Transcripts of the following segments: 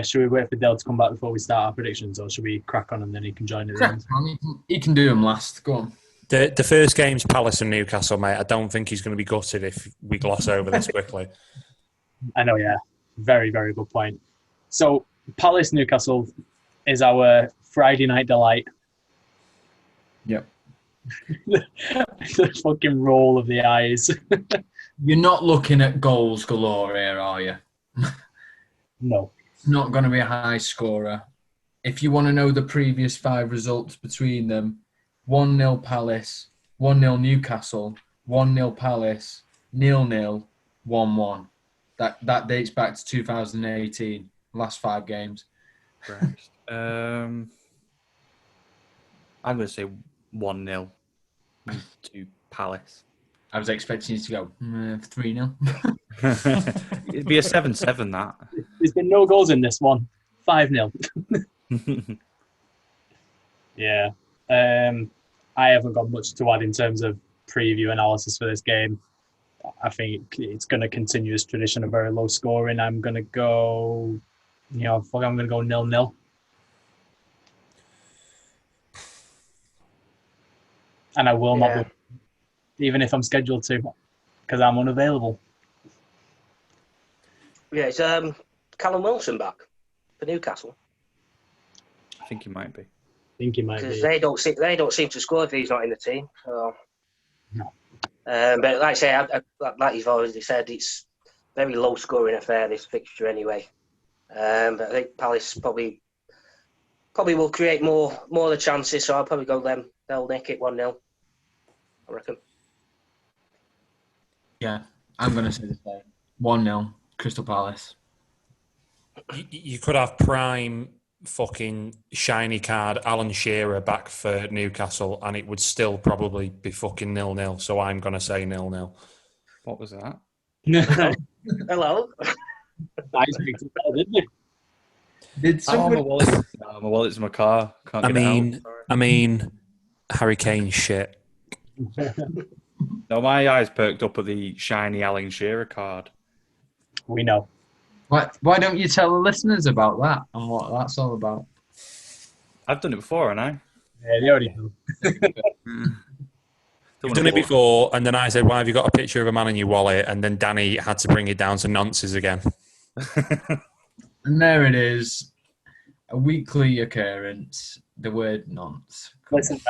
Should we wait for Dale to come back before we start our predictions, or should we crack on and then he can join at the end? He can do them last. Go on. The first game's Palace and Newcastle, mate. I don't think he's going to be gutted if we gloss over this quickly. I know, yeah. Very, very good point. So, Palace Newcastle is our Friday night delight. Yep. The fucking roll of the eyes. You're not looking at goals galore here, are you? No. It's not going to be a high scorer. If you want to know the previous 5 results between them, 1-0 Palace, 1-0 Newcastle, 1-0 Palace, 0-0, 1-1. That dates back to 2018, last 5 games. Christ. I'm going to say 1-0 to Palace. I was expecting you to go 3-0. It'd be a 7-7, that. There's been no goals in this one. 5-0. Yeah. I haven't got much to add in terms of preview analysis for this game. I think it's going to continue this tradition of very low scoring. I'm going to go, I'm going to go 0-0. And I will not, even if I'm scheduled to, because I'm unavailable. Yeah, it's Callum Wilson back for Newcastle. I think he might be. Because they don't seem to score if he's not in the team. So. No. But like I say, like you've already said, it's very low scoring affair, this fixture anyway. But I think Palace probably will create more of the chances, so I'll probably go them. They'll nick it 1-0, I reckon. Yeah, I'm going to say the same. 1-0, Crystal Palace. You could have prime fucking shiny card Alan Shearer back for Newcastle and it would still probably be fucking 0-0. So I'm going to say 0-0. What was that? Hello. Nice, didn't you? Did somebody... my wallet's in my car. Can't get it out. I mean, Harry Kane shit. No, my eyes perked up at the shiny Alan Shearer card. We know. Why don't you tell the listeners about that and what that's all about? I've done it before, haven't I? Yeah, they already know. You've done it before, and then I said, why have you got a picture of a man in your wallet? And then Danny had to bring it down to nonces again. And there it is. A weekly occurrence. The word nonce. Listen,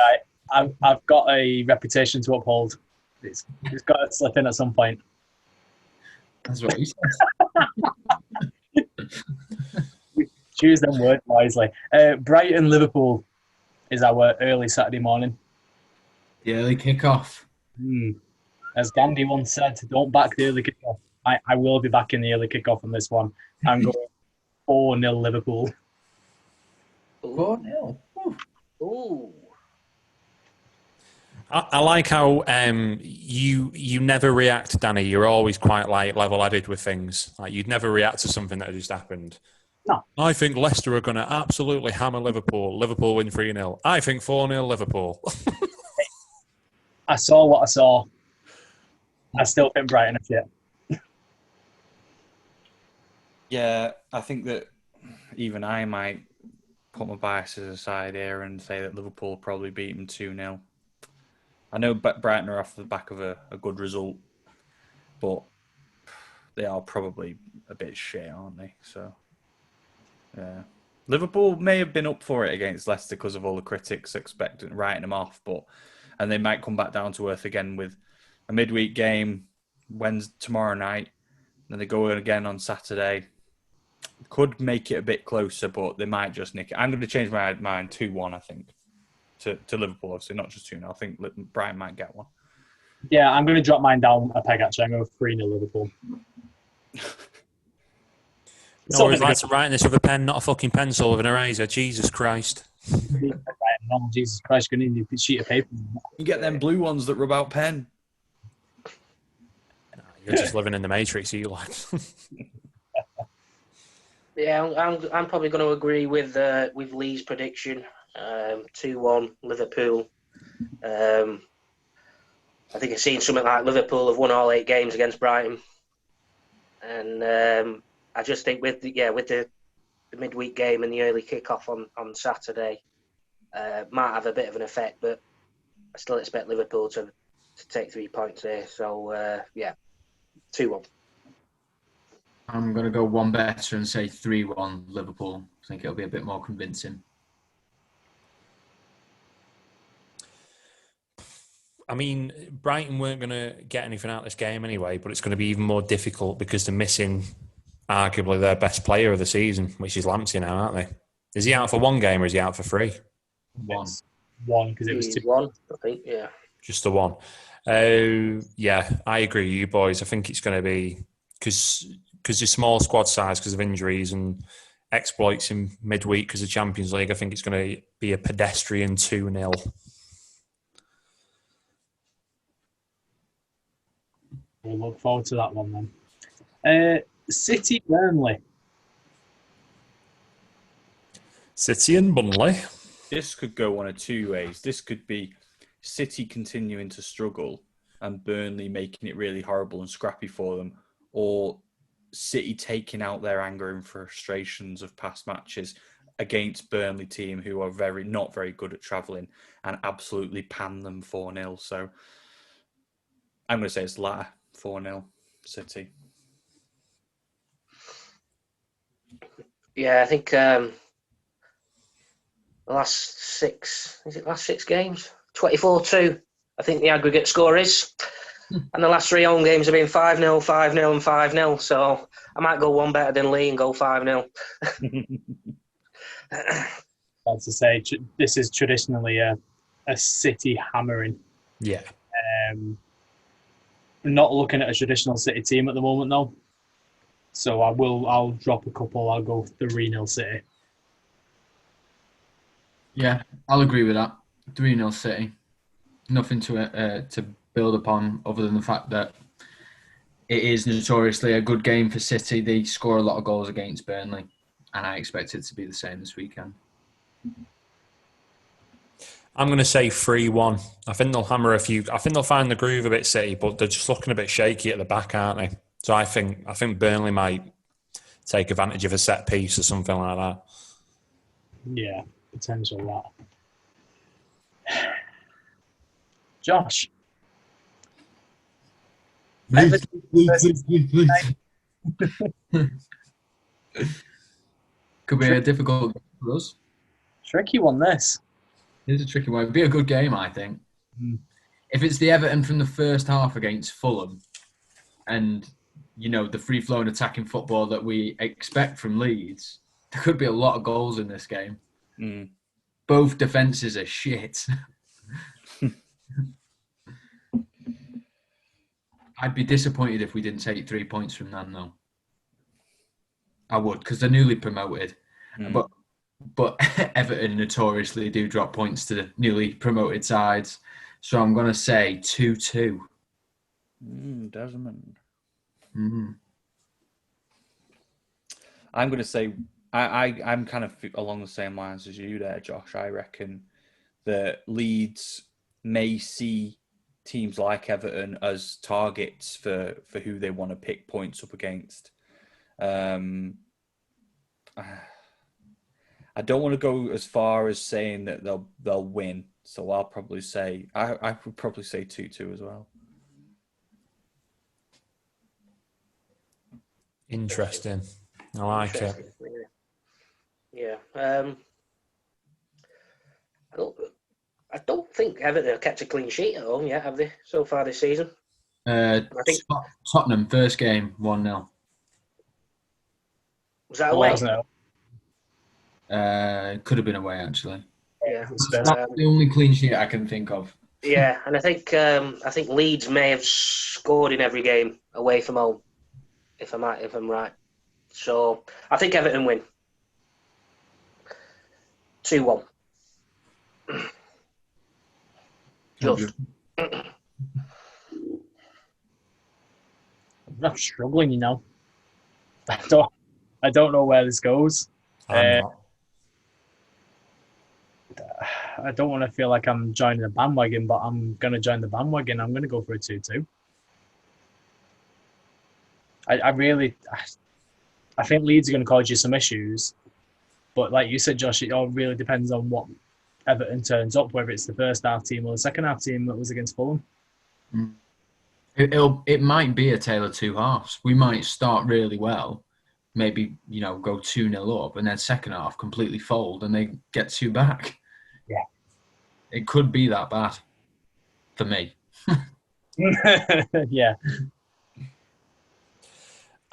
right, I've got a reputation to uphold. It's got to slip in at some point. That's what he said. Choose them words wisely. Brighton Liverpool is our early Saturday morning. The early kickoff. As Gandhi once said, don't back the early kickoff. I will be back in the early kickoff on this one. I'm going 4-0 Liverpool. 4-0. Ooh. I like how you never react, Danny. You're always quite like level-headed with things. Like you'd never react to something that just happened. No. I think Leicester are going to absolutely hammer Liverpool. Liverpool win 3-0. I think 4-0 Liverpool. I saw what I saw. I still think Brighton are shit. Yeah, I think that even I might put my biases aside here and say that Liverpool will probably beat them 2-0. I know Brighton are off the back of a good result, but they are probably a bit shit, aren't they? So, yeah. Liverpool may have been up for it against Leicester because of all the critics expecting writing them off, and they might come back down to earth again with a midweek game tomorrow night. Then they go again on Saturday. Could make it a bit closer, but they might just nick it. I'm going to change my mind 2-1, I think, to Liverpool, obviously, not just 2-0. I think Brighton might get one. Yeah, I'm going to drop mine down a peg, actually. I'm going 3-0 Liverpool. No, I'd like to write this with a pen, not a fucking pencil with an eraser. Jesus Christ. No, Jesus Christ, you're going to need a sheet of paper. You get them blue ones that rub out pen. No, you're just living in the Matrix, you like. Yeah, I'm probably going to agree with Lee's prediction. 2-1 Liverpool. I think I've seen something like Liverpool have won all 8 games against Brighton, and I just think with the the midweek game and the early kick-off on Saturday might have a bit of an effect, but I still expect Liverpool to take 3 points there. So, 2-1. I'm going to go one better and say 3-1 Liverpool. I think it'll be a bit more convincing. I mean, Brighton weren't going to get anything out of this game anyway, but it's going to be even more difficult because they're missing arguably their best player of the season, which is Lamptey now, aren't they? Is he out for one game or is he out for 3? One. It's 1 because it was 2. 1, I think, yeah. Just the 1. Yeah, I agree with you boys. I think it's going to be because your small squad size because of injuries and exploits in midweek because of Champions League. I think it's going to be a pedestrian 2-0. We'll look forward to that one then. City Burnley. City and Burnley. This could go one of two ways. This could be City continuing to struggle and Burnley making it really horrible and scrappy for them, or City taking out their anger and frustrations of past matches against Burnley team who are not very good at travelling and absolutely pan them 4-0. So I'm going to say it's the latter, 4-0 City. Yeah, I think the last 6 games? 24-2, I think the aggregate score is. And the last 3 home games have been 5-0, 5-0 and 5-0. So I might go one better than Lee and go 5-0. That's to say, this is traditionally a City hammering. Yeah. Not looking at a traditional City team at the moment, though. So I'll drop a couple. I'll go 3-0 City. Yeah, I'll agree with that. 3-0 City. Nothing to build upon other than the fact that it is notoriously a good game for City. They score a lot of goals against Burnley, and I expect it to be the same this weekend. I'm going to say 3-1. I think they'll hammer a few. I think they'll find the groove a bit, City, but they're just looking a bit shaky at the back, aren't they? So I think Burnley might take advantage of a set piece or something like that. Yeah, potential that. Josh. Could be a difficult game for us. Tricky one, this. It is a tricky one. It'd be a good game, I think. If it's the Everton from the first half against Fulham and, the free-flowing attacking football that we expect from Leeds, there could be a lot of goals in this game. Both defences are shit. I'd be disappointed if we didn't take 3 points from them, though. I would, because they're newly promoted. But Everton notoriously do drop points to the newly promoted sides. So I'm going to say 2-2. Desmond. Mm-hmm. I'm going to say, I'm kind of along the same lines as you there, Josh. I reckon that Leeds may see teams like Everton as targets for who they want to pick points up against. I don't want to go as far as saying that they'll win, so I'll probably say I would probably say 2-2 as well. Interesting. I like it. Yeah. I don't think Everton have kept a clean sheet at home yet, have they, so far this season? I think Tottenham, first game, 1-0. Was that away? Could have been away, actually. Yeah. That's the only clean sheet I can think of. Yeah, and I think Leeds may have scored in every game away from home, if I'm right. So I think Everton win 2-1. Just. I'm struggling, I don't know where this goes. I'm not. I don't want to feel like I'm joining the bandwagon, but I'm going to join the bandwagon. I'm going to go for a 2-2. I think Leeds are going to cause you some issues, But like you said, Josh, it all really depends on what Everton turns up, whether it's the first half team or the second half team that was against Fulham. It might be a tale of two halves. We might start really well, maybe go 2-0 up, and then second half completely fold and they get two back. Yeah, it could be that bad for me. Yeah.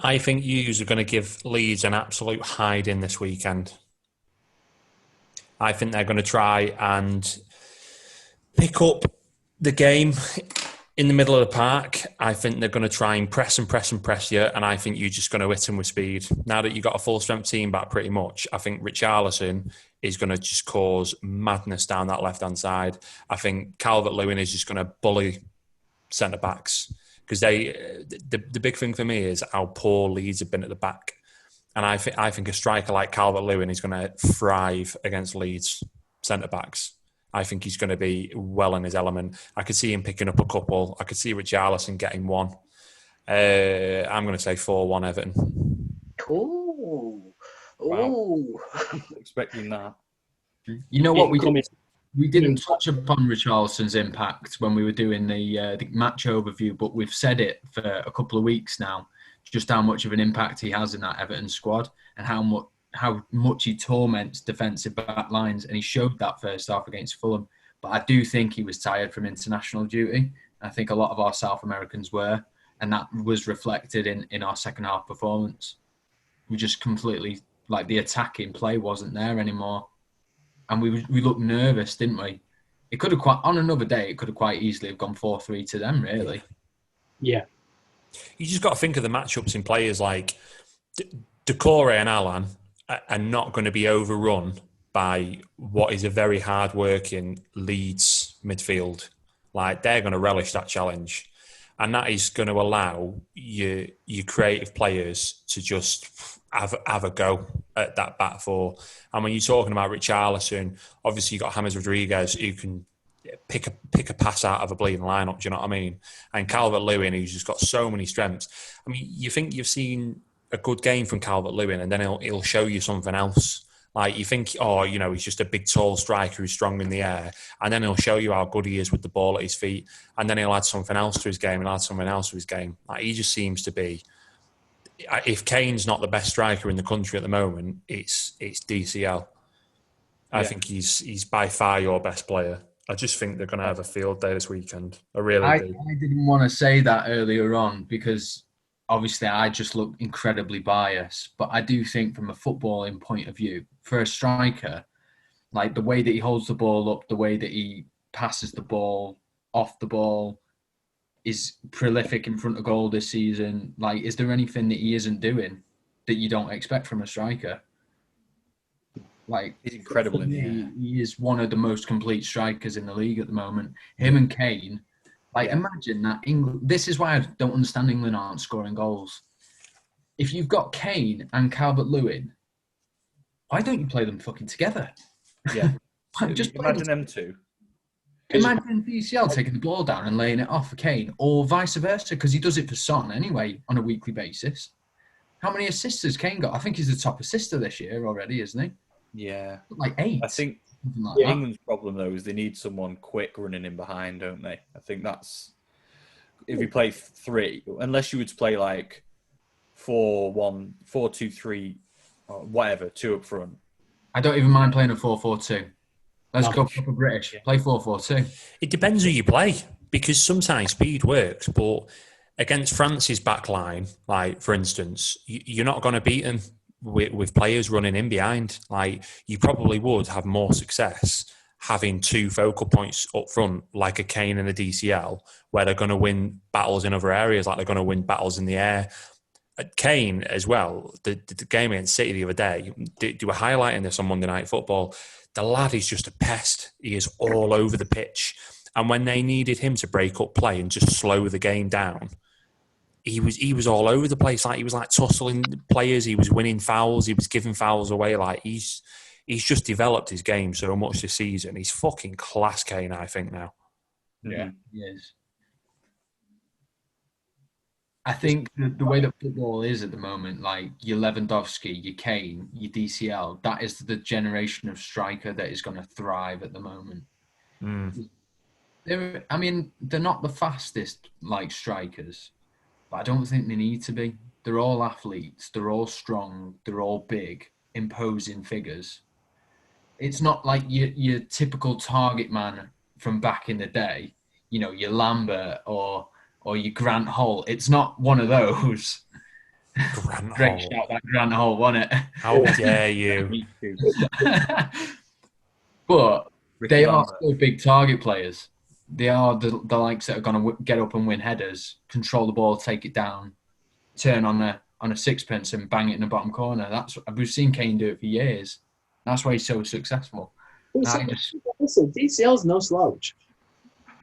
I think yous are going to give Leeds an absolute hiding this weekend. I think they're going to try and pick up the game in the middle of the park. I think they're going to try and press you, and I think you're just going to hit them with speed. Now that you've got a full-strength team back pretty much, I think Richarlison is going to just cause madness down that left-hand side. I think Calvert-Lewin is just going to bully centre-backs. Because the big thing for me is how poor Leeds have been at the back. And I think a striker like Calvert-Lewin is going to thrive against Leeds centre-backs. I think he's going to be well in his element. I could see him picking up a couple. I could see Richarlison getting one. I'm going to say 4-1 Everton. Ooh. Wow. Expecting that. You know what we didn't touch upon Richarlison's impact when we were doing the match overview, but we've said it for a couple of weeks now, just how much of an impact he has in that Everton squad and how much he torments defensive back lines, and he showed that first half against Fulham. But I do think he was tired from international duty. I think a lot of our South Americans were, and that was reflected in our second half performance. We just completely, the attacking play wasn't there anymore. And we looked nervous, didn't we? It could have on another day, it could have quite easily have gone 4-3 to them, really. Yeah. You just got to think of the matchups in players like Decore and Alan are not going to be overrun by what is a very hard-working Leeds midfield. They're going to relish that challenge. And that is going to allow your creative players to just have a go at that back four. And when you're talking about Richarlison, obviously you've got James Rodriguez who can pick a pass out of a bleeding lineup, do you know what I mean? And Calvert-Lewin, who's just got so many strengths. I mean, you think you've seen a good game from Calvert-Lewin and then he'll show you something else. You think, he's just a big, tall striker who's strong in the air. And then he'll show you how good he is with the ball at his feet. And then he'll add something else to his game and add something else to his game. He just seems to be... If Kane's not the best striker in the country at the moment, it's DCL. I think he's by far your best player. I just think they're going to have a field day this weekend. I really do. I didn't want to say that earlier on because... Obviously, I just look incredibly biased, but I do think from a footballing point of view, for a striker, the way that he holds the ball up, the way that he passes the ball, off the ball, is prolific in front of goal this season. Is there anything that he isn't doing that you don't expect from a striker? He's incredible in the air. He is one of the most complete strikers in the league at the moment. Him and Kane... Imagine that England... This is why I don't understand England aren't scoring goals. If you've got Kane and Calvert-Lewin, why don't you play them fucking together? Yeah. Just imagine them two. Imagine DCL taking the ball down and laying it off for Kane, or vice versa, because he does it for Son anyway on a weekly basis. How many assists has Kane got? I think he's the top assister this year already, isn't he? Yeah. 8. I think... England's problem, though, is they need someone quick running in behind, don't they? I think that's... If you play 3, unless you would play 4-1, 4-2-3, or whatever, 2 up front. I don't even mind playing a 4-4-2. Let's go proper British. Play 4-4-2. It depends who you play, because sometimes speed works, but against France's back line, for instance, you're not going to beat them with players running in behind. You probably would have more success having 2 focal points up front, like a Kane and a DCL, where they're going to win battles in other areas, they're going to win battles in the air. Kane as well, the game against City the other day, they were highlighting this on Monday Night Football. The lad is just a pest. He is all over the pitch. And when they needed him to break up play and just slow the game down, he was all over the place. He was tussling players. He was winning fouls. He was giving fouls away. He's just developed his game so much this season. He's fucking class, Kane, I think now. Yeah, he is. I think the way that football is at the moment, like your Lewandowski, your Kane, your DCL, that is the generation of striker that is going to thrive at the moment. They're not the fastest like strikers, but I don't think they need to be. They're all athletes. They're all strong. They're all big, imposing figures. It's not like your typical target man from back in the day, your Lambert or your Grant Holt. It's not one of those. Grant Great Holt. shout, that Grant Holt, wasn't it? How dare you? Me too. But Ricky they are Lambert. still big target players. They are the likes that are going to get up and win headers, control the ball, take it down, turn on a sixpence and bang it in the bottom corner. We've seen Kane do it for years. That's why he's so successful. Listen, DCL's no slouch.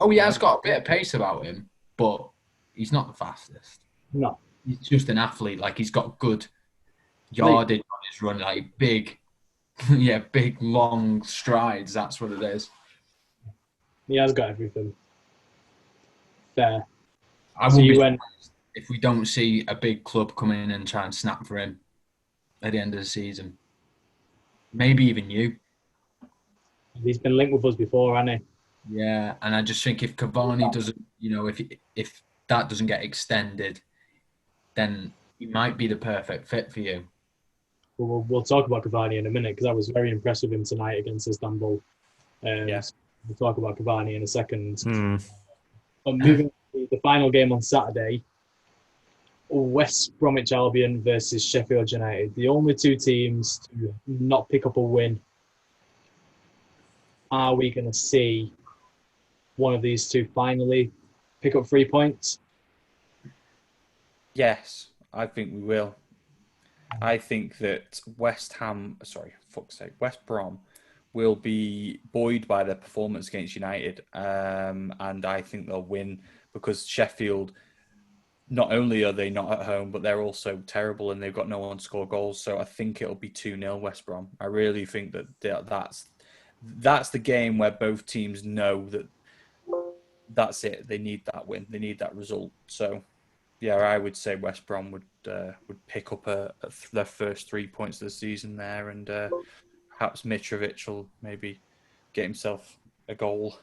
Oh, he has got a bit of pace about him, but he's not the fastest. No. He's just an athlete. Like, he's got good yardage on his run, like big, big, long strides. That's what it is. He has got everything. Fair. I So would you be went- surprised if we don't see a big club come in and try and snap for him at the end of the season. Maybe even you. He's been linked with us before, hasn't he? Yeah, and I just think if Cavani doesn't, if that doesn't get extended, then he might be the perfect fit for you. We'll talk about Cavani in a minute because I was very impressed with him tonight against Istanbul. So we'll talk about Cavani in a second. But moving to the final game on Saturday, West Bromwich Albion versus Sheffield United. The only two teams to not pick up a win. Are we going to see one of these two finally pick up 3 points? Yes, I think we will. I think that West Brom will be buoyed by their performance against United, and I think they'll win because Sheffield, not only are they not at home, but they're also terrible and they've got no one to score goals. So I think it'll be 2-0 West Brom. I really think that's the game where both teams know that that's it. They need that win. They need that result. So, yeah, I would say West Brom would pick up their first 3 points of the season there, and perhaps Mitrovic will maybe get himself a goal.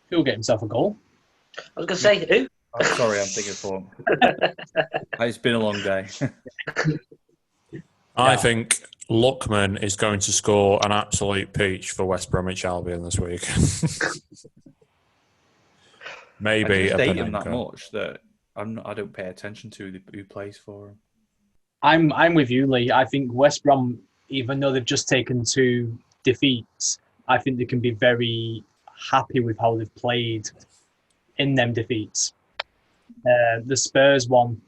He'll get himself a goal. I was going to say, who? Oh, sorry, I'm thinking for. It's been a long day. I think Luckman is going to score an absolute peach for West Bromwich Albion this week. Maybe I just a hate him that Panenka. much that I don't pay attention to who plays for him. I'm with you, Lee. I think West Brom, even though they've just taken 2 defeats, I think they can be very happy with how they've played in them defeats. The Spurs one,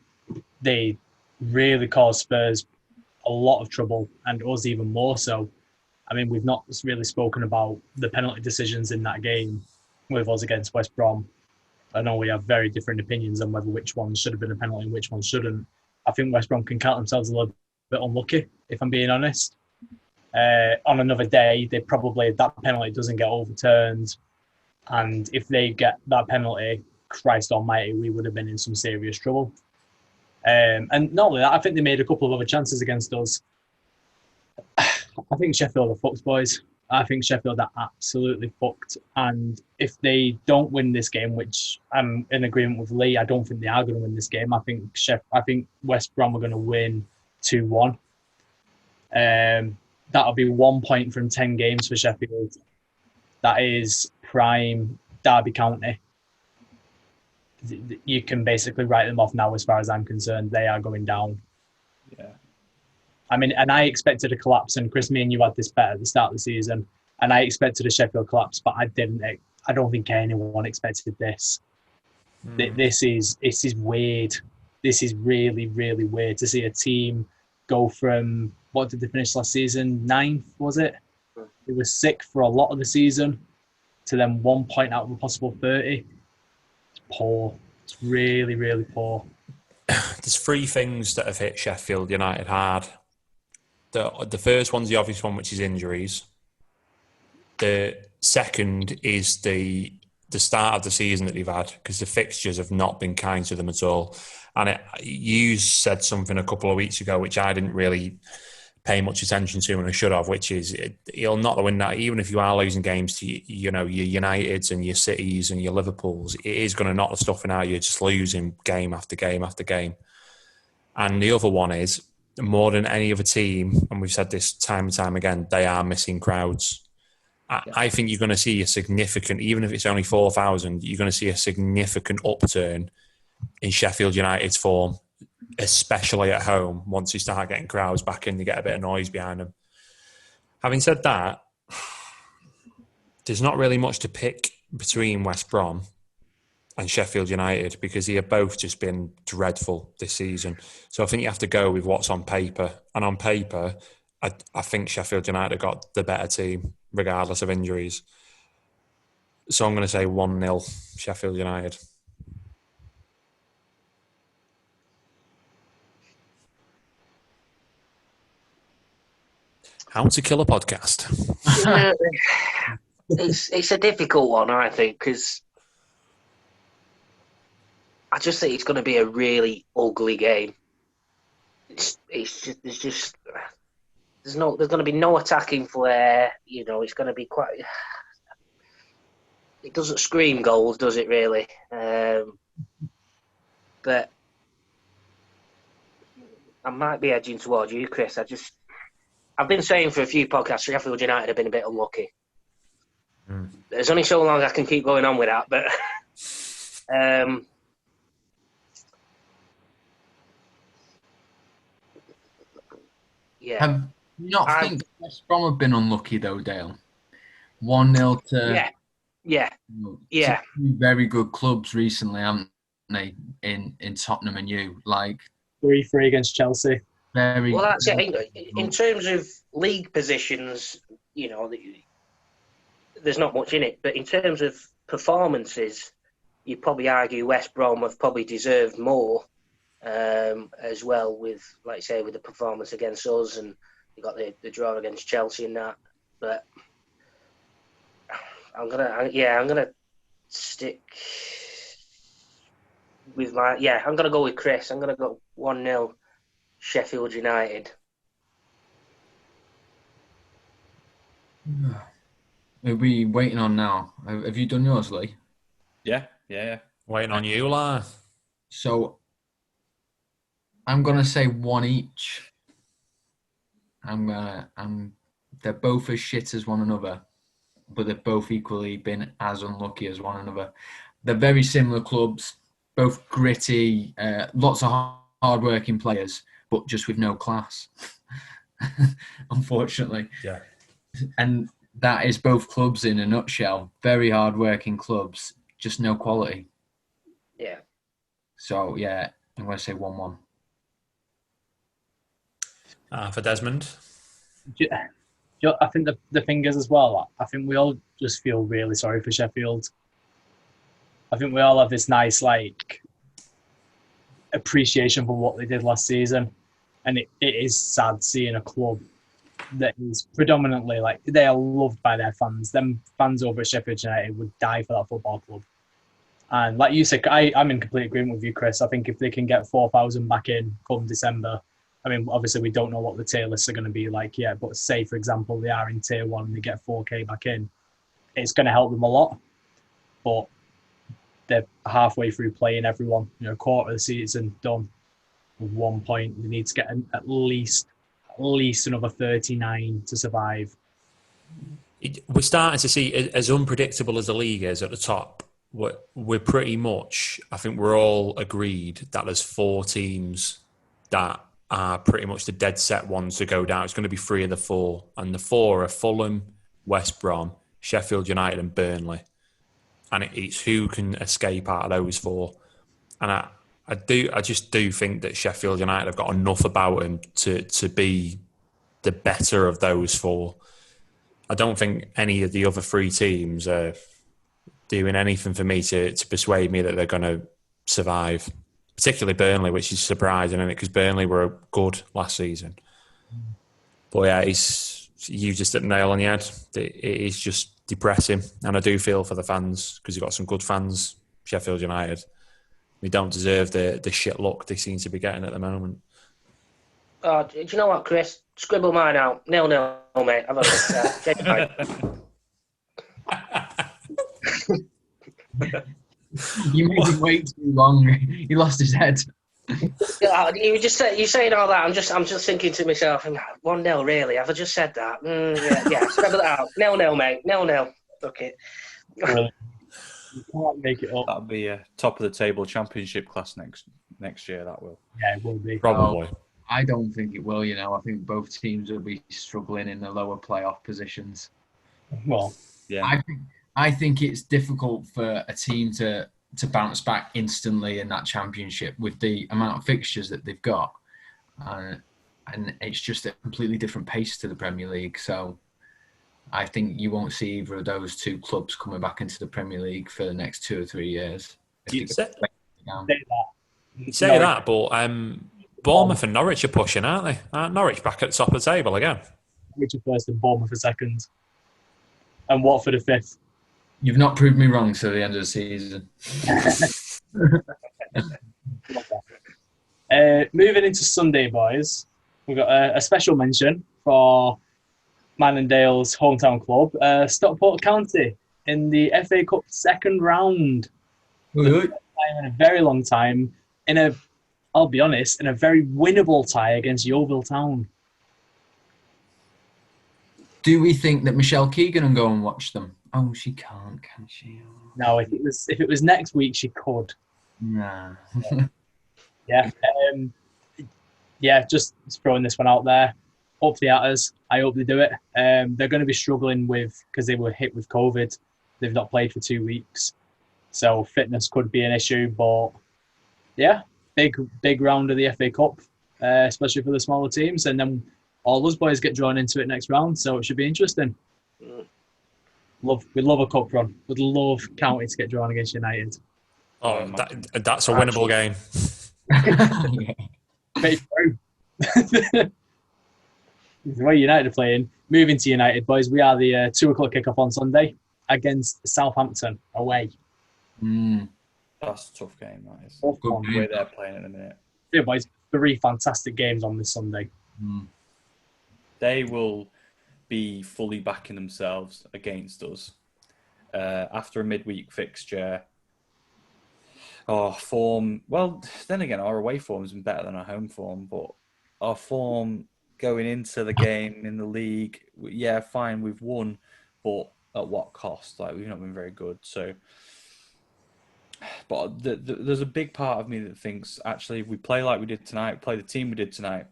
they really caused Spurs a lot of trouble, and us even more so. I mean, we've not really spoken about the penalty decisions in that game with us against West Brom. I know we have very different opinions on whether which one should have been a penalty and which one shouldn't. I think West Brom can count themselves a little bit unlucky, if I'm being honest. On another day, that penalty doesn't get overturned, and if they get that penalty, Christ almighty, we would have been in some serious trouble. And not only that, I think they made a couple of other chances against us. I think Sheffield are fucked, boys. I think Sheffield are absolutely fucked. And if they don't win this game, which I'm in agreement with Lee, I don't think they are going to win this game. I think West Brom are going to win 2-1. That'll be 1 point from 10 games for Sheffield. That is prime Derby County. You can basically write them off now as far as I'm concerned. They are going down. Yeah. I mean, and I expected a collapse, and Chris, me and you had this bet at the start of the season, and I expected a Sheffield collapse, but I didn't. I don't think anyone expected this. This is weird. This is really, really weird to see a team go from, what did they finish last season? 9th, was it? It was 6th for a lot of the season, to then 1 point out of a possible 30. It's poor. It's really, really poor. There's 3 things that have hit Sheffield United hard. The first one's the obvious one, which is injuries. The second is the the start of the season that they've had, because the fixtures have not been kind to them at all. And you said something a couple of weeks ago, which I didn't really pay much attention to, and I should have, which is he'll not win that. Even if you are losing games to your Uniteds and your Cities and your Liverpools, it is going to knock the stuffing out of you, just losing game after game after game. And the other one is, more than any other team, and we've said this time and time again, they are missing crowds. I think you're going to see a significant, even if it's only 4,000, you're going to see a significant upturn in Sheffield United's form, especially at home. Once you start getting crowds back in, you get a bit of noise behind them. Having said that, there's not really much to pick between West Brom and Sheffield United, because they have both just been dreadful this season. So I think you have to go with what's on paper. And on paper, I think Sheffield United got the better team, regardless of injuries. So I'm going to say 1-0 Sheffield United. How to kill a podcast. It's a difficult one, I think, because I just think it's going to be a really ugly game. It's just there's going to be no attacking flair. You know, it's going to be quite. It doesn't scream goals, does it? Really? But I might be edging towards you, Chris. I've been saying for a few podcasts, Sheffield United have been a bit unlucky. There's only so long I can keep going on with that, but yeah. Have you not think West Brom have been unlucky though, Dale? 1-0 to Yeah. two very good clubs recently, haven't they? In Tottenham and you, like 3-3 against Chelsea. very. Well, that's it. In terms of league positions, you know, there's not much in it. But in terms of performances, you'd probably argue West Brom have probably deserved more as well, with, like you say, with the performance against us, and you got the draw against Chelsea and that. But I'm gonna stick with I'm gonna go with Chris. I'm gonna go 1-0 Sheffield United. Are we waiting on now? Have you done yours, Lee? Yeah. Waiting on you, La. So I'm gonna say one each. They're both as shit as one another, but they've both equally been as unlucky as one another. They're very similar clubs, both gritty, lots of hard-working players, but just with no class, unfortunately. Yeah. And that is both clubs in a nutshell. Very hard-working clubs, just no quality. Yeah. So, yeah, I'm going to say 1-1. For Desmond? I think the thing is as well, I think we all just feel really sorry for Sheffield. I think we all have this nice, appreciation for what they did last season. And it is sad seeing a club that is predominantly, they are loved by their fans. Them fans over at Sheffield United would die for that football club. And like you said, I'm in complete agreement with you, Chris. I think if they can get 4,000 back in come December, I mean, obviously we don't know what the tier lists are going to be like yet, but say, for example, they are in tier 1 and they get 4K back in, it's going to help them a lot. But they're halfway through playing everyone, a quarter of the season done with 1 point. They need to get at least another 39 to survive. We're starting to see, as unpredictable as the league is at the top, we're pretty much, I think we're all agreed that there's 4 teams that are pretty much the dead set ones to go down. It's going to be 3 of the 4. And the 4 are Fulham, West Brom, Sheffield United and Burnley. And it's who can escape out of those 4. And I just do think that Sheffield United have got enough about them to be the better of those 4. I don't think any of the other 3 teams are doing anything for me to persuade me that they're going to survive. Particularly Burnley, which is surprising, isn't it? Because Burnley were good last season. But yeah, you just hit the nail on the head. It is just depressing, and I do feel for the fans because you've got some good fans. Sheffield United, they don't deserve the shit luck they seem to be getting at the moment. Oh, do you know what, Chris? Scribble mine out. 0-0, mate. I've You made him wait too long. He lost his head. You saying all that. I'm just thinking to myself, 1-0, really? Have I just said that? Yeah. Scribble it out. 0-0, mate. 0-0. Okay. Brilliant. You can't make it up. That'll be a top of the table championship class next year. That will. Yeah, it will be. Probably. I don't think it will. I think both teams will be struggling in the lower playoff positions. Well, yeah. I think it's difficult for a team to bounce back instantly in that championship with the amount of fixtures that they've got. And it's just a completely different pace to the Premier League. So I think you won't see either of those two clubs coming back into the Premier League for the next 2 or 3 years. You say Norwich. that, but Bournemouth and Norwich are pushing, aren't they? Aren't Norwich back at the top of the table again? Norwich are first and Bournemouth for second. And Watford are fifth. You've not proved me wrong till the end of the season. Moving into Sunday, boys, we've got a special mention for Manondale's hometown club, Stockport County, in the FA Cup second round. In a very long time, I'll be honest, in a very winnable tie against Yeovil Town. Do we think that Michelle Keegan will go and watch them? Oh, she can't, can she? No, if it was next week, she could. Nah. Yeah, just throwing this one out there. Up the Hatters. I hope they do it. They're going to be struggling because they were hit with COVID. They've not played for 2 weeks. So fitness could be an issue. But yeah, big round of the FA Cup, especially for the smaller teams. And then all those boys get drawn into it next round. So it should be interesting. We'd love a cup run. We'd love County to get drawn against United. Oh, that's a winnable game. Very true. The way United are playing. Moving to United, boys, we are the 2:00 kickoff on Sunday against Southampton away. That's a tough game, that is. Tough The one. way they're playing at the minute. Yeah, boys, 3 fantastic games on this Sunday. They will be fully backing themselves against us. After a midweek fixture, form... Well, then again, our away form has been better than our home form, but our form going into the game in the league, yeah, fine, we've won, but at what cost? Like, we've not been very good, so... But there's a big part of me that thinks, actually, if we play like we did tonight, play the team we did tonight,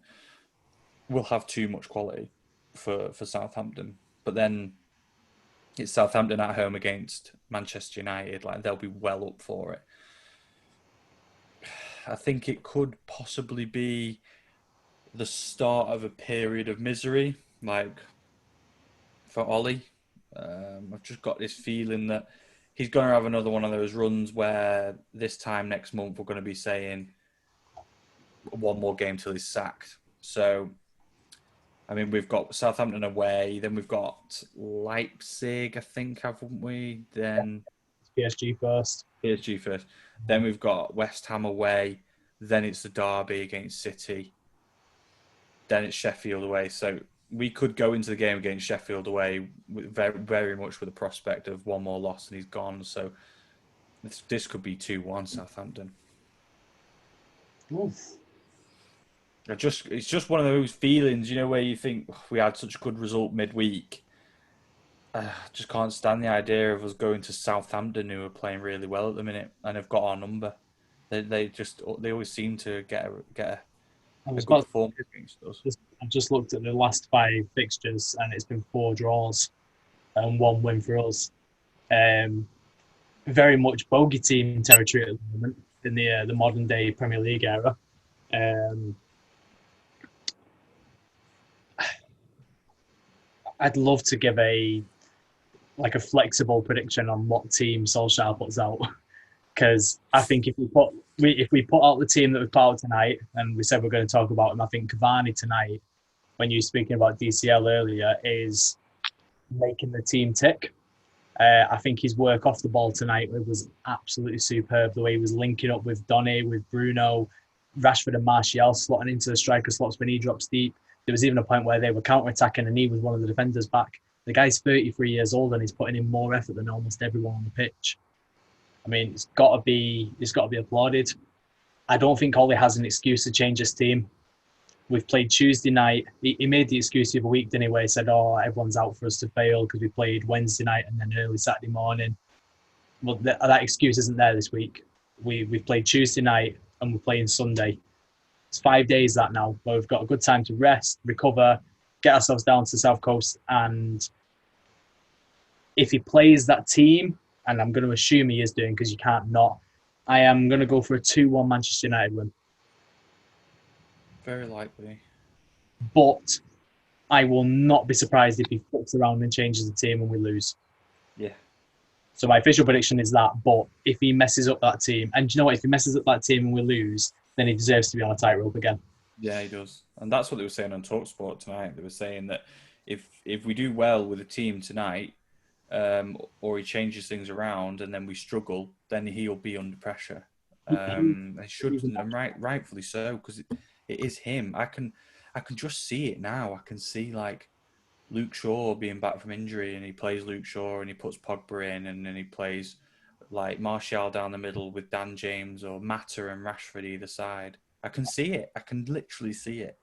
we'll have too much quality for Southampton. But then it's Southampton at home against Manchester United. Like, they'll be well up for it. I think it could possibly be the start of a period of misery, like, for Ollie. I've just got this feeling that he's going to have another one of those runs where this time next month we're going to be saying one more game till he's sacked. So, I mean, we've got Southampton away, then we've got Leipzig, I think, haven't we? Then PSG first. Then we've got West Ham away. Then it's the derby against City. Then it's Sheffield away. So we could go into the game against Sheffield away with very, very much with the prospect of one more loss and he's gone. So this could be 2-1 Southampton. Oof. It's just one of those feelings, where you think we had such a good result midweek. Just can't stand the idea of us going to Southampton, who are playing really well at the minute and have got our number. They always seem to get a good form against us. I've just looked at the last 5 fixtures and it's been 4 draws and 1 win for us. Very much bogey team territory at the moment in the modern day Premier League era. I'd love to give a flexible prediction on what team Solskjaer puts out, because I think if we put out the team that we put out tonight, and we said we're going to talk about him, I think Cavani tonight, when you were speaking about DCL earlier, is making the team tick. I think his work off the ball tonight was absolutely superb. The way he was linking up with Donny, with Bruno, Rashford and Martial slotting into the striker slots when he drops deep. There was even a point where they were counter-attacking and he was one of the defenders back. The guy's 33 years old and he's putting in more effort than almost everyone on the pitch. I mean, it's got to be applauded. I don't think Ollie has an excuse to change his team. We've played Tuesday night. He made the excuse the other week, didn't he, where he said, everyone's out for us to fail because we played Wednesday night and then early Saturday morning. Well, that excuse isn't there this week. We've played Tuesday night and we're playing Sunday. It's 5 days that now, where we've got a good time to rest, recover, get ourselves down to the South Coast. And if he plays that team, and I'm going to assume he is doing because you can't not, I am going to go for a 2-1 Manchester United win. Very likely. But I will not be surprised if he flips around and changes the team and we lose. Yeah. So my official prediction is that. But if he messes up that team, and do you know what? If he messes up that team and we lose, then he deserves to be on a tightrope again. Yeah, he does. And that's what they were saying on TalkSport tonight. They were saying that if we do well with the team tonight, or he changes things around and then we struggle, then he'll be under pressure. He should, and rightfully so, because it is him. I can just see it now. I can see like Luke Shaw being back from injury and he plays Luke Shaw and he puts Pogba in and then he plays like Martial down the middle with Dan James or Mata and Rashford either side. I can see it. I can literally see it.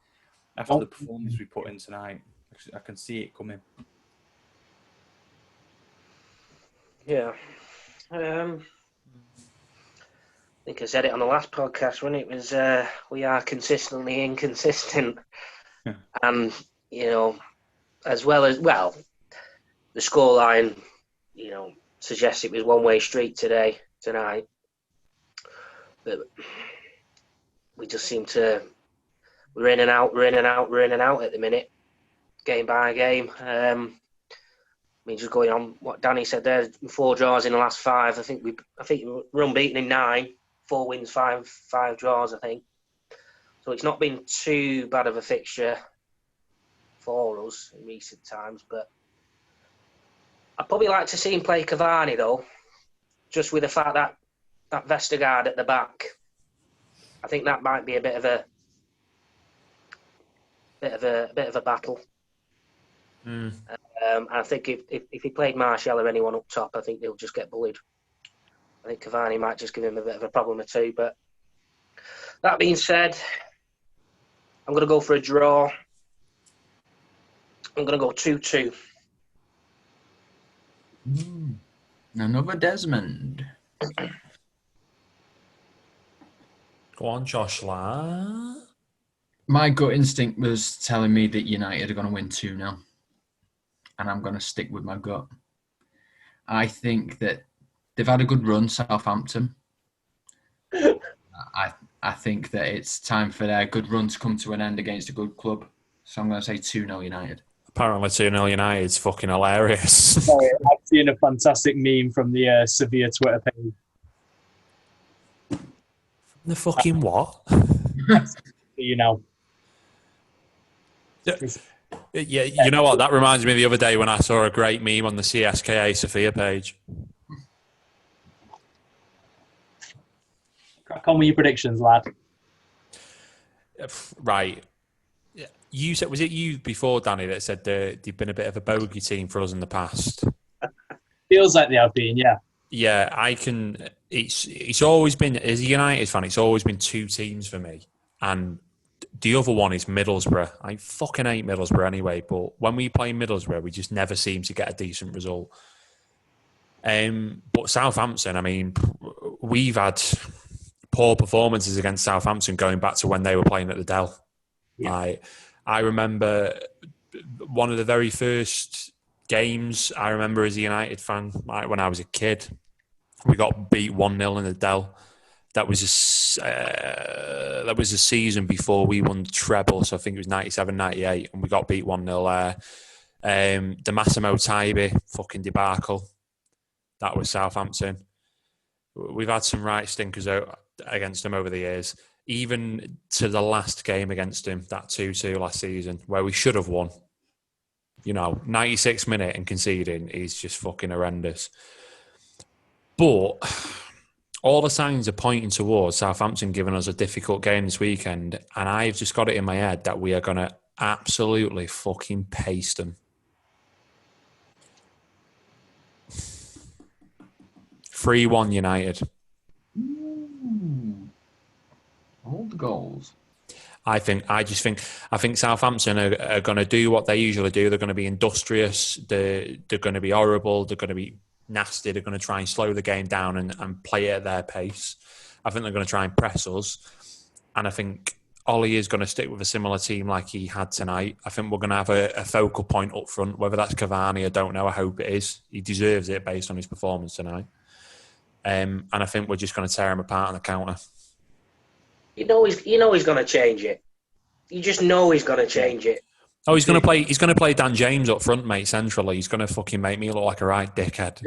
After the performance we put in tonight, I can see it coming. Yeah. I think I said it on the last podcast when it was, we are consistently inconsistent. And, as well, the scoreline, suggests it was one-way street tonight. But we just seem to, we're in and out at the minute, game by game. Just going on what Danny said there, 4 draws in the last 5. I think we're unbeaten in 9, 4 wins, 5 draws, I think. So it's not been too bad of a fixture for us in recent times, but I'd probably like to see him play Cavani though, just with the fact that Vestergaard at the back. I think that might be a bit of a battle. I think if he played Martial or anyone up top, I think they'll just get bullied. I think Cavani might just give him a bit of a problem or two. But that being said, I'm going to go for a draw. I'm going to go 2-2. Another Desmond. Go on, Josh. My gut instinct was telling me that United are going to win 2-0. And I'm going to stick with my gut. I think that they've had a good run, Southampton. I think that it's time for their good run to come to an end against a good club. So I'm going to say 2-0 United. Apparently 2-0 United's fucking hilarious. Sorry, I've seen a fantastic meme from the Sevilla Twitter page. The fucking what? Yeah, you know what? That reminds me of the other day when I saw a great meme on the CSKA Sofia page. Crack on with your predictions, lad. Right. You said, was it you before, Danny, that said they've been a bit of a bogey team for us in the past? Feels like they have been, yeah. Yeah, I can. It's always been, as a United fan, it's always been 2 teams for me, and the other one is Middlesbrough. I fucking hate Middlesbrough anyway, but when we play Middlesbrough, we just never seem to get a decent result. But Southampton, I mean, we've had poor performances against Southampton going back to when they were playing at the Dell. Yeah. I remember one of the very first games I remember as a United fan, when I was a kid, we got beat 1-0 in the Dell. That was a season before we won the treble, so I think it was 97-98, and we got beat 1-0 there. The Massimo Taibi fucking debacle. That was Southampton. We've had some right stinkers out against them over the years. Even to the last game against him, that 2-2 last season, where we should have won. 96 minute and conceding is just fucking horrendous. But all the signs are pointing towards Southampton giving us a difficult game this weekend, and I've just got it in my head that we are going to absolutely fucking paste them. 3-1 United. All the goals. I think Southampton are going to do what they usually do. They're going to be industrious. They're going to be horrible. They're going to be nasty. They're going to try and slow the game down and play it at their pace. I think they're going to try and press us. And I think Ollie is going to stick with a similar team like he had tonight. I think we're going to have a focal point up front. Whether that's Cavani, I don't know. I hope it is. He deserves it based on his performance tonight. And I think we're just going to tear him apart on the counter. You know he's going to change it. You just know he's going to change it. Oh, he's going to play Dan James up front, mate. Centrally, he's going to fucking make me look like a right dickhead.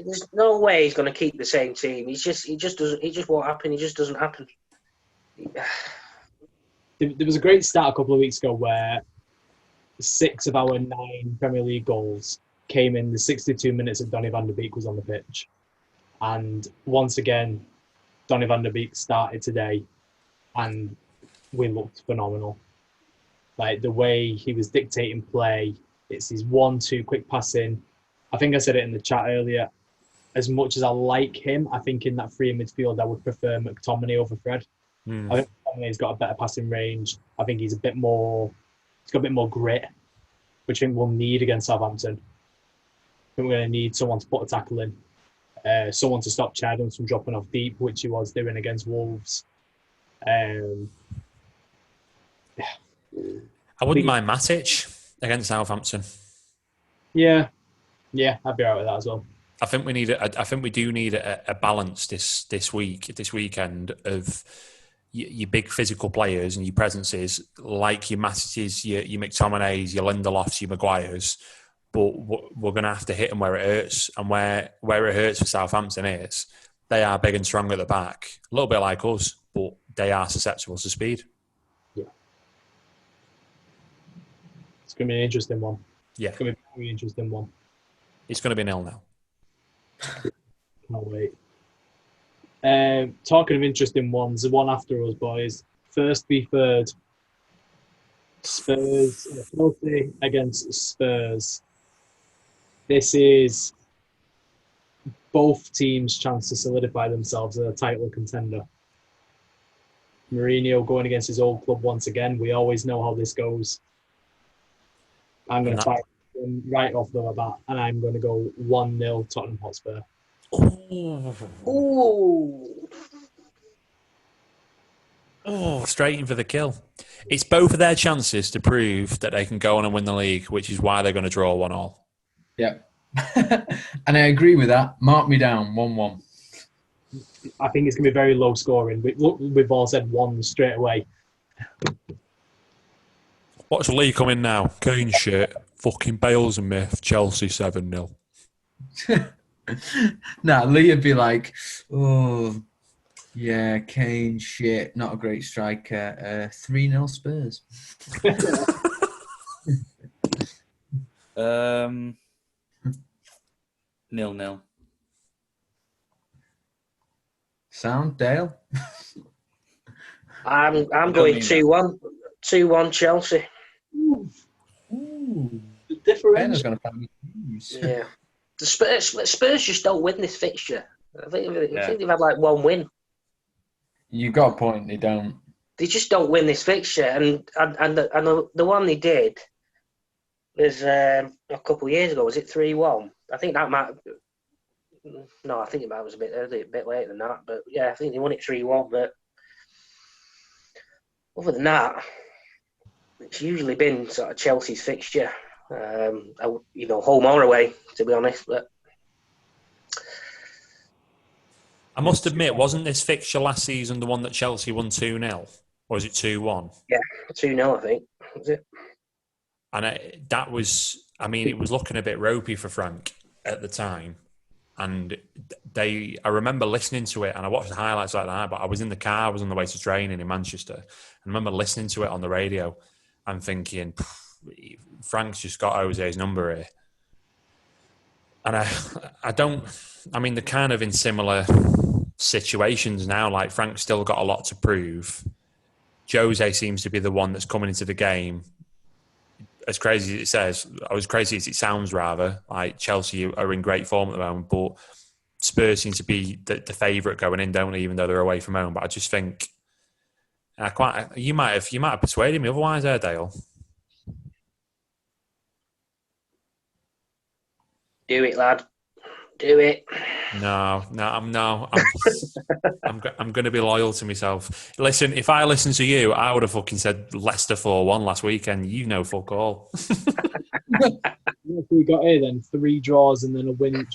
There's no way he's going to keep the same team. He just won't happen. He just doesn't happen. There was a great start a couple of weeks ago where 6 of our 9 Premier League goals came in the 62 minutes that Donny van der Beek was on the pitch, and once again, Donny van der Beek started today, and we looked phenomenal. Like the way he was dictating play, it's his 1-2 quick passing. I think I said it in the chat earlier. As much as I like him, I think in that free midfield, I would prefer McTominay over Fred. I think McTominay's got a better passing range. I think he's got a bit more grit, which I think we'll need against Southampton. I think we're going to need someone to put a tackle in. Someone to stop Chadham from dropping off deep, which he was doing against Wolves. I wouldn't mind Matic against Southampton. Yeah, I'd be alright with that as well. I think we do need a balance this weekend of your big physical players and your presences, like your Matiches, your McTominays, your Lindelofs, your Maguires. But we're going to have to hit them where it hurts. And where it hurts for Southampton is they are big and strong at the back. A little bit like us, but they are susceptible to speed. Yeah. It's going to be an interesting one. Yeah. It's going to be a very interesting one. It's going to be 0-0. Can't wait. Talking of interesting ones, the one after us, boys. First be third. Spurs, Chelsea against Spurs. This is both teams' chance to solidify themselves as a title contender. Mourinho going against his old club once again. We always know how this goes. I'm going to fire him right off the bat, and I'm going to go 1-0 Tottenham Hotspur. Ooh. Oh, straight in for the kill. It's both of their chances to prove that they can go on and win the league, which is why they're going to draw 1-1. Yeah. And I agree with that. Mark me down, 1-1. I think it's going to be very low scoring. We've all said 1 straight away. Watch Lee come in now. Kane shit. Fucking Bales and Myth. Chelsea 7-0. Nah, Lee would be like, oh, yeah, Kane shit. Not a great striker. 3-0 Spurs. 0-0. Sound, Dale? I'm going 2-1. 2-1 Chelsea. Ooh. The Ben differential. is going to find me news. Yeah. The Spurs just don't win this fixture. I think they've had like 1 win. You got a point, they don't. They just don't win this fixture, and the one they did was a couple of years ago. Was it 3-1? I think that might. No, I think it might was a bit early, a bit later than that. But yeah, I think they won it 3-1. But other than that, it's usually been sort of Chelsea's fixture. Home or away, to be honest. But I must admit, wasn't this fixture last season the one that Chelsea won 2-0? Or is it 2-1? Yeah, 2-0, I think. Was it? And it was looking a bit ropey for Frank at the time. And I remember listening to it, and I watched the highlights like that, but I was in the car, I was on the way to training in Manchester. I remember listening to it on the radio and thinking, Frank's just got Jose's number here. And I mean, they're kind of in similar situations now. Like, Frank's still got a lot to prove. Jose seems to be the one that's coming into the game. As crazy as it sounds, rather, like Chelsea are in great form at the moment, but Spurs seem to be the favourite going in, don't they, even though they're away from home. But I just think you might have persuaded me otherwise, Dale. Do it, lad. Do it. No, I'm going to be loyal to myself. Listen, if I listened to you, I would have fucking said Leicester 4-1 last weekend. You know fuck all. What we got here then? 3 draws and then a win.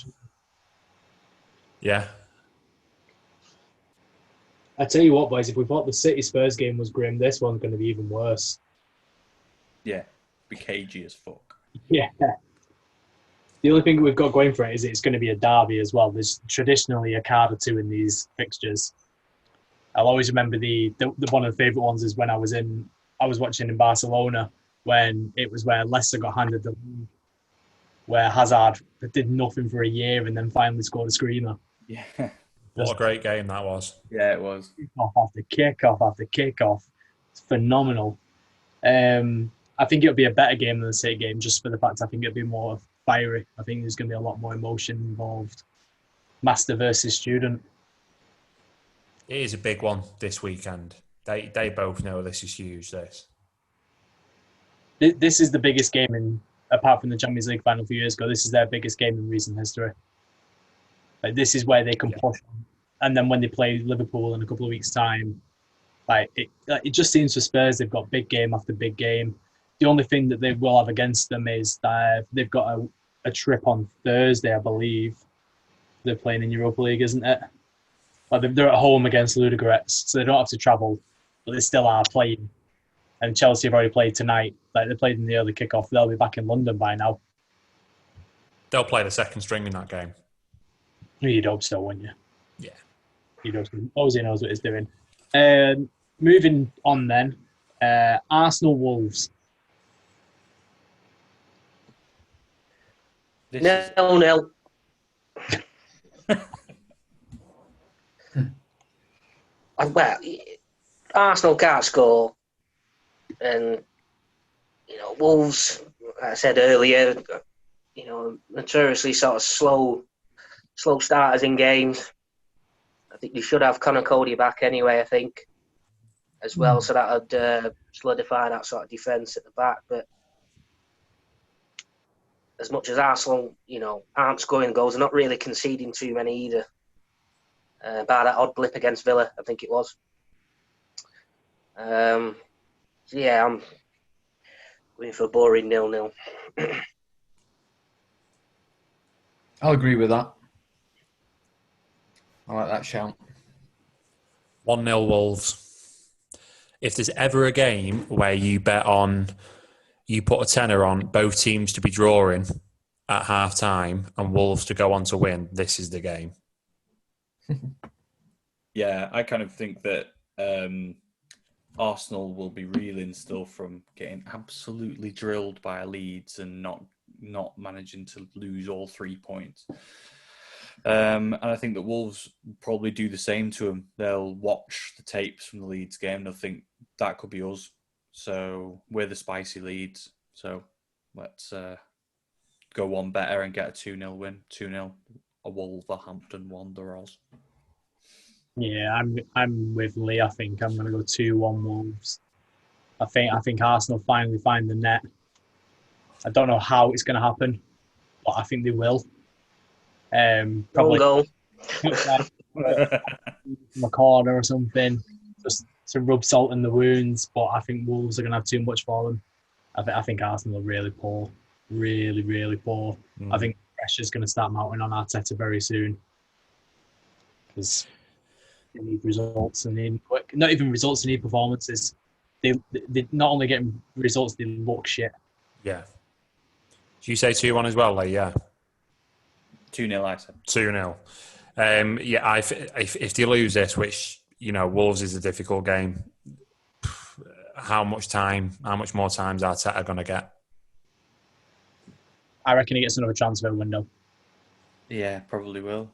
Yeah. I tell you what, boys, if we thought the City Spurs game was grim, this one's going to be even worse. Yeah, be cagey as fuck. Yeah. The only thing we've got going for it is it's going to be a derby as well. There's traditionally a card or two in these fixtures. I'll always remember the one of the favourite ones is when I was watching in Barcelona when it was where Leicester got handed the league, where Hazard did nothing for a year and then finally scored a screamer. Yeah. What a great game that was. Yeah, it was. Kickoff after kickoff after kickoff. It's phenomenal. I think it'll be a better game than the City game just for the fact I think it'll be more fiery. I think there's going to be a lot more emotion involved. Master versus student. It is a big one this weekend. They both know this is huge, This is the biggest game apart from the Champions League final a few years ago, this is their biggest game in recent history. Like, this is where they can push on. And then when they play Liverpool in a couple of weeks' time, it just seems for Spurs they've got big game after big game. The only thing that they will have against them is that they've got a trip on Thursday, I believe. They're playing in Europa League, isn't it? Like, they're at home against Ludogorets, so they don't have to travel, but they still are playing. And Chelsea have already played tonight. Like, they played in the early kickoff. They'll be back in London by now. They'll play the second string in that game. You'd hope so, wouldn't you? Yeah. You'd hope so. Ozzy knows what he's doing. Moving on then. Arsenal Wolves. 0-0. Well, Arsenal can't score, and Wolves, like I said earlier, notoriously sort of slow starters in games. I think they should have Conor Cody back anyway, I think, as well, so that would solidify that sort of defence at the back. But as much as Arsenal, aren't scoring goals, they're not really conceding too many either. Bar that odd blip against Villa, I think it was. I'm going for a boring 0-0. I'll agree with that. I like that shout. 1-0 Wolves. If there's ever a game where you put a tenner on both teams to be drawing at half time and Wolves to go on to win, this is the game. Yeah, I kind of think that Arsenal will be reeling still from getting absolutely drilled by Leeds and not managing to lose all 3 points. And I think that Wolves probably do the same to them. They'll watch the tapes from the Leeds game. They'll think that could be us. So we're the spicy Leeds. So let's go one better and get a 2-0 win. 2-0, a Wolverhampton Wanderers. Yeah, I'm with Lee. I think I'm going to go 2-1 Wolves. I think Arsenal finally find the net. I don't know how it's going to happen, but I think they will. Probably goal. from a corner or something, just to rub salt in the wounds. But I think Wolves are going to have too much for them. I think Arsenal are really poor, really, really poor. I think pressure's going to start mounting on Arteta very soon because they need results and they need not even results, they need performances. They not only getting results, they look shit. Yeah. Do you say 2-1 as well, Lee? Yeah. 2-0, I said. 2-0. If they lose this, which, Wolves is a difficult game, how much more time is Arteta going to get? I reckon he gets another transfer window. Yeah, probably will.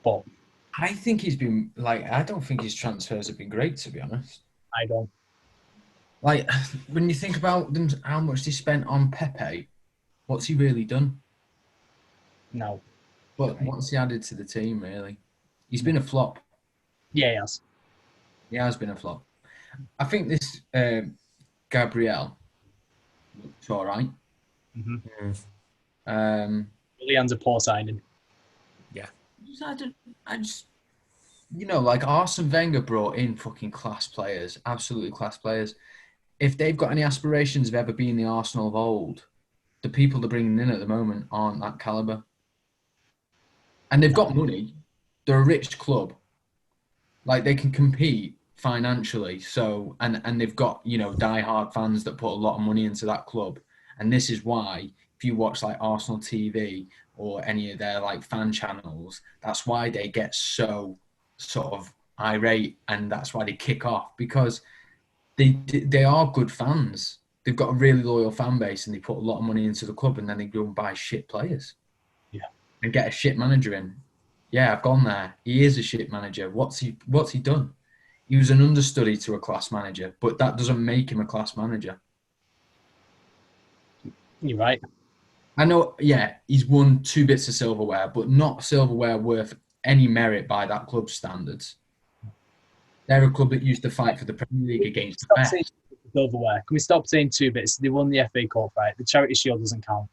But I think he's been I don't think his transfers have been great, to be honest. I don't. Like, when you think about them, how much they spent on Pepe, what's he really done? No. But what's he added to the team, really? He's been a flop. Yeah, he has. He has been a flop. I think this Gabriel looks all right. Willian's a poor signing. I just, like Arsene Wenger brought in fucking class players, absolutely class players. If they've got any aspirations of ever being the Arsenal of old, the people they're bringing in at the moment aren't that calibre. And they've got money. They're a rich club. Like, they can compete financially. So, and they've got, die-hard fans that put a lot of money into that club. And this is why, if you watch like Arsenal TV or any of their like fan channels, that's why they get so sort of irate, and that's why they kick off, because they are good fans. They've got a really loyal fan base, and they put a lot of money into the club, and then they go and buy shit players. Yeah. And get a shit manager in. Yeah, I've gone there. He is a shit manager. What's he done? He was an understudy to a class manager, but that doesn't make him a class manager. You're right. I know, yeah, he's won 2 bits of silverware, but not silverware worth any merit by that club's standards. They're a club that used to fight for the Premier League against the best. Silverware. Can we stop saying 2 bits? They won the FA Cup, right? The Charity Shield doesn't count.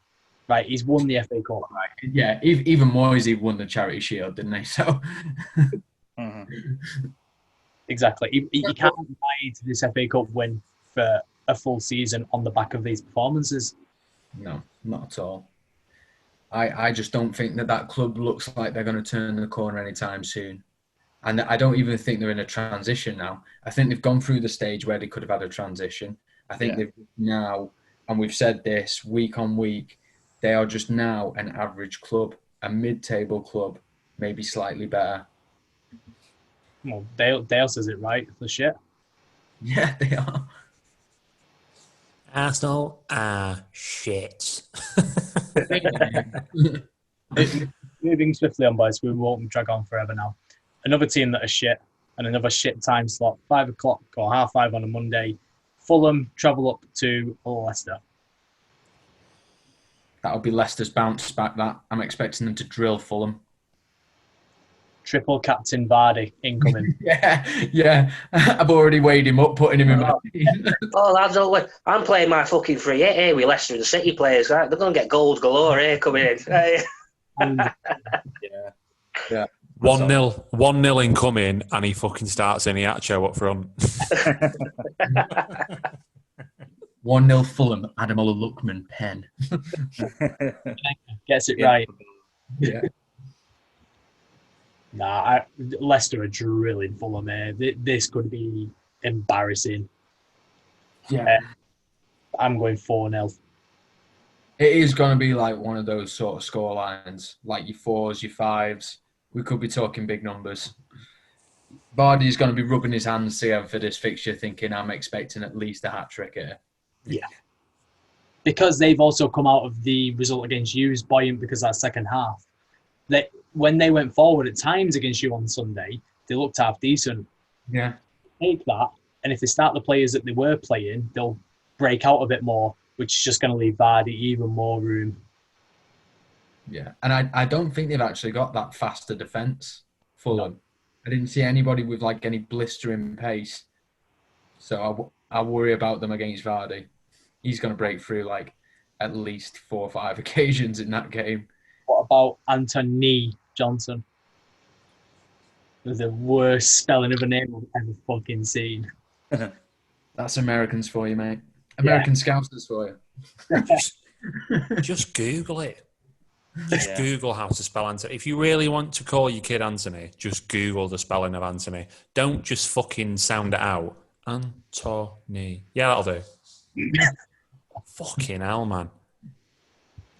Right, he's won the FA Cup. Right. Yeah, even Moisey won the Charity Shield, didn't he? So, Exactly. You can't ride this FA Cup win for a full season on the back of these performances. No, not at all. I just don't think that club looks like they're going to turn the corner anytime soon. And I don't even think they're in a transition now. I think they've gone through the stage where they could have had a transition. I think they've now, and we've said this week on week, they are just now an average club, a mid-table club, maybe slightly better. Well, Dale says it right. The shit. Yeah, they are. Arsenal are shit. Moving swiftly on, boys. We won't drag on forever now. Another team that are shit, and another shit time slot. 5 o'clock or 5:30 on a Monday. Fulham travel up to Leicester. That'll be Leicester's bounce back. That I'm expecting them to drill Fulham. Triple captain Vardy incoming. yeah. I've already weighed him up, putting him in my team. Oh, lads, I'm playing my fucking free hit here with Leicester and the City players. Right? They're going to get goals galore here coming in. Yeah. 1-0 incoming, and he fucking starts Iniacho up front. 1-0 Fulham, Ademola Lookman pen. Gets it right. Yeah. Leicester are drilling Fulham here. This could be embarrassing. Yeah. I'm going 4-0. It is going to be like one of those sort of score lines, like your 4s, your 5s. We could be talking big numbers. Vardy's going to be rubbing his hands together for this fixture, thinking I'm expecting at least a hat-trick here. Yeah. Because they've also come out of the result against you as buoyant because that second half. When they went forward at times against you on Sunday, they looked half decent. Yeah. Take that, and if they start the players that they were playing, they'll break out a bit more, which is just going to leave Vardy even more room. Yeah, and I don't think they've actually got that faster defence, Fulham. I didn't see anybody with like any blistering pace. So I worry about them against Vardy. He's going to break through like at least 4 or 5 occasions in that game. What about Anthony Johnson? The worst spelling of a name I've ever fucking seen. That's Americans for you, mate. American Scousers for you. Just Google it. Just Google how to spell Anthony. If you really want to call your kid Anthony, just Google the spelling of Anthony. Don't just fucking sound it out. Anthony. Yeah, that'll do. Fucking hell, man.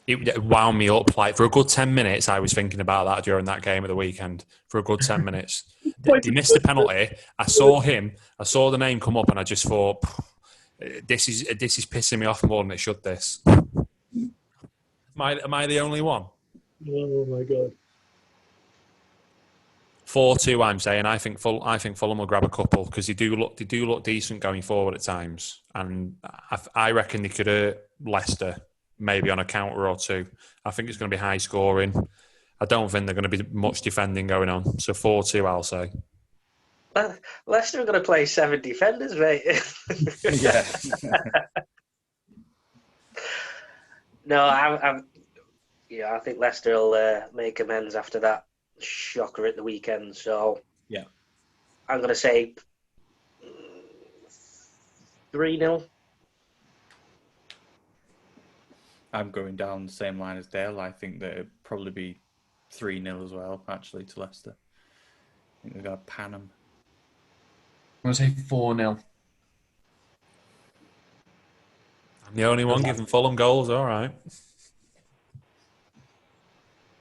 It wound me up. Like, for a good 10 minutes, I was thinking about that during that game of the weekend. For a good 10 minutes. They missed the penalty. I saw the name come up, and I just thought, This is pissing me off more than it should. This. Am I the only one? Oh my god. 4-2. I'm saying. I think Fulham will grab a couple because they do look decent going forward at times, and I reckon they could hurt Leicester maybe on a counter or two. I think it's going to be high scoring. I don't think there's going to be much defending going on. So 4-2, I'll say. Leicester are going to play 7 defenders, mate. Yeah. No, I think Leicester will make amends after that shocker at the weekend. So Yeah. I'm going to say 3-0. I'm going down the same line as Dale. I think that it'd probably be 3-0 as well, actually, to Leicester. I think they're going to pan them. I'm going to say 4-0. I'm the only one giving Fulham goals. All right.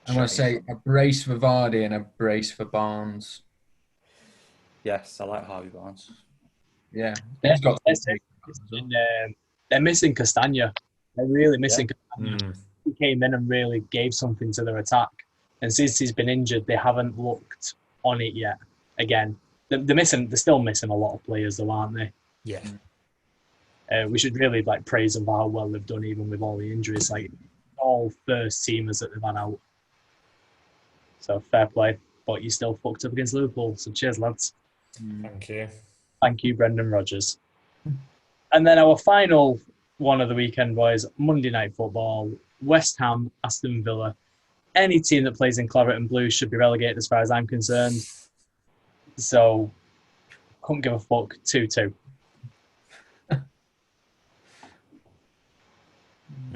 I'm going to say a brace for Vardy and a brace for Barnes. Yes, I like Harvey Barnes. Yeah. He's got they're missing Castagna. They're really missing Castagna. He came in and really gave something to their attack. And since he's been injured, they haven't looked on it yet. Again, they're still missing a lot of players, though, aren't they? Yeah. We should really praise them for how well they've done, even with all the injuries. All first teamers that they've had out. So fair play, but you still fucked up against Liverpool. So cheers, lads. Thank you. Thank you, Brendan Rodgers. And then our final one of the weekend, boys, Monday Night Football, West Ham, Aston Villa. Any team that plays in claret and blue should be relegated as far as I'm concerned. So, couldn't give a fuck. 2-2.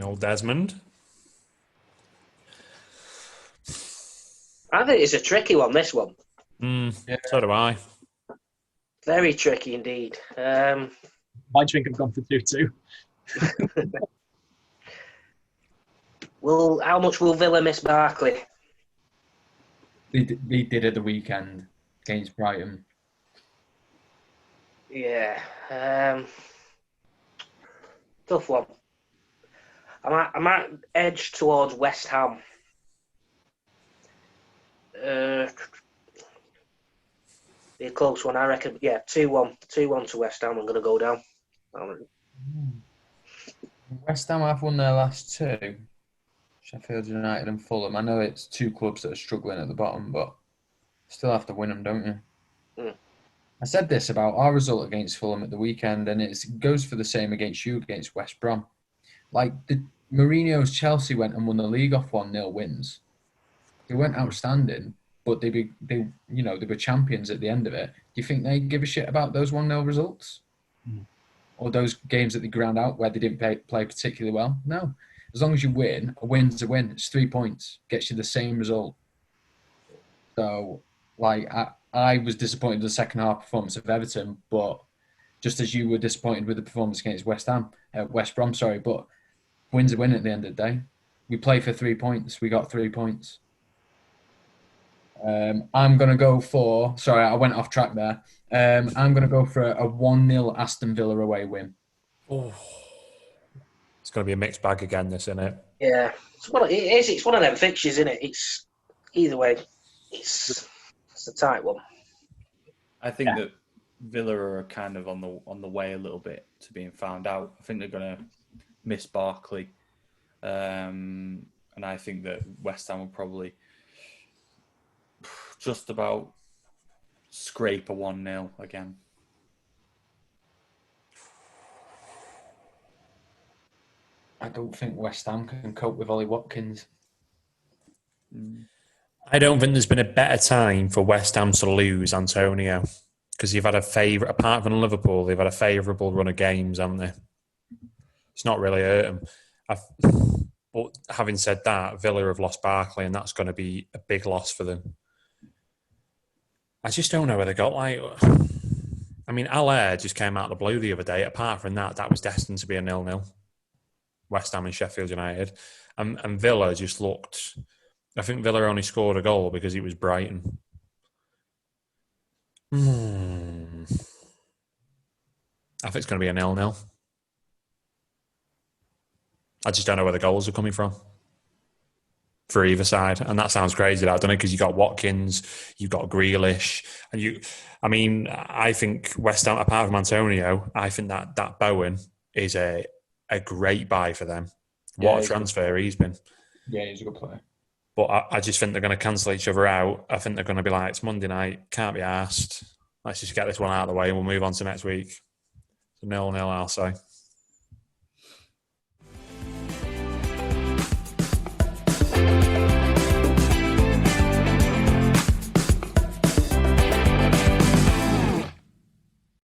Old Desmond. I think it's a tricky one, this one. So do I. Very tricky indeed. Why do you think I've gone for 2-2? How much will Villa miss Barkley? They did at the weekend against Brighton. Yeah. Tough one. I might edge towards West Ham. Be a close one, I reckon. Yeah, 2-1. 2-1 to West Ham. I'm going to go down. West Ham have won their last 2. Sheffield United and Fulham. I know it's 2 clubs that are struggling at the bottom, but still have to win them, don't you? I said this about our result against Fulham at the weekend, and it goes for the same against you, against West Brom. Mourinho's Chelsea went and won the league off 1-0 wins. They weren't outstanding, but they were champions at the end of it. Do you think they give a shit about those 1-0 results? Or those games that they ground out where they didn't play particularly well? No. As long as you win, a win's a win. It's 3 points. Gets you the same result. So, I was disappointed in the second half performance of Everton, but just as you were disappointed with the performance against West Brom, but win's a win at the end of the day. We play for 3 points. We got 3 points. I'm going to go for... Sorry, I went off track there. I'm going to go for a 1-0 Aston Villa away win. Oh. It's going to be a mixed bag again, this, isn't it? Yeah. It's one of them fixtures, isn't it? It's either way. It's a tight one. I think that Villa are kind of on the way a little bit to being found out. I think they're going to miss Barkley. And I think that West Ham will probably just about scrape a 1-0 again. I don't think West Ham can cope with Ollie Watkins. I don't think there's been a better time for West Ham to lose Antonio, because you've had apart from Liverpool, they've had a favourable run of games, haven't they? It's not really hurt them. But having said that, Villa have lost Barkley, and that's going to be a big loss for them. I just don't know where they got Allaire just came out of the blue the other day. Apart from that was destined to be a 0-0. West Ham and Sheffield United. And Villa just looked... I think Villa only scored a goal because it was Brighton. I think it's going to be a 0-0. I just don't know where the goals are coming from for either side. And that sounds crazy, that, don't it? Because you've got Watkins, you've got Grealish, and I think West Ham, apart from Antonio, I think that Bowen is a great buy for them. What a transfer he's been. Yeah, he's a good player. But I just think they're going to cancel each other out. I think they're going to be like, it's Monday night, can't be arsed. Let's just get this one out of the way and we'll move on to next week. So 0-0, I'll say.